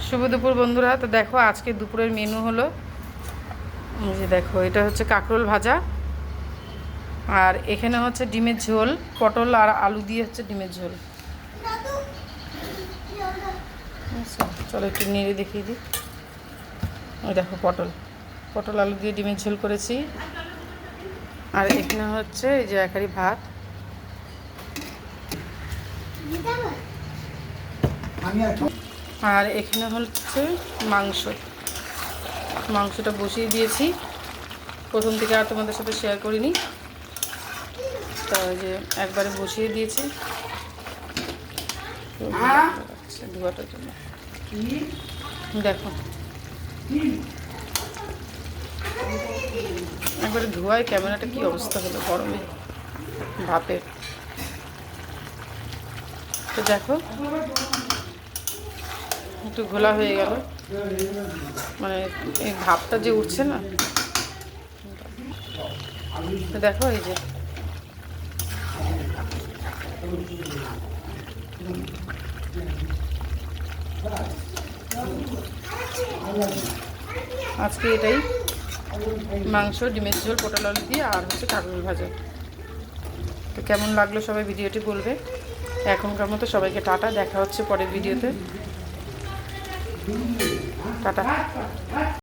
শুভ দুপুর বন্ধুরা। তো দেখো আজকে দুপুরের মেনু হলো, এই যে দেখো এটা হচ্ছে কাঁকরোল ভাজা, আর এখানে হচ্ছে ডিমের ঝোল, পটল আর আলু দিয়ে হচ্ছে ডিমের ঝোল। আচ্ছা চলো একটু নেড়ে দেখিয়ে দিই। ওই দেখো পটল পটল আলু দিয়ে ডিমের ঝোল করেছি। আর এখানে হচ্ছে এই যে একারি ভাত, আর এখানে হচ্ছে মাংসটা বসিয়ে দিয়েছি। প্রথম থেকে আর তোমাদের সাথে শেয়ার করিনি, তো যে একবারে বসিয়ে দিয়েছি ধোয়াটার জন্য। দেখো একবারে ধোয়ায় ক্যামেরাটা কি অবস্থা হলো গরমে ভাপের। তো দেখো একটু ঘোলা হয়ে গেল, মানে এই ভাপটা যে উঠছে না। তো দেখো এই যে আজকে এটাই মাংস, ডিমের ঝোল, পটল আলু দিয়ে, আর হচ্ছে কাঁকরোল ভাজা। তো কেমন লাগলো সবাই ভিডিওটি বলবে। এখনকার মতো সবাইকে টাটা, দেখা হচ্ছে পরের ভিডিওতে। টাটা।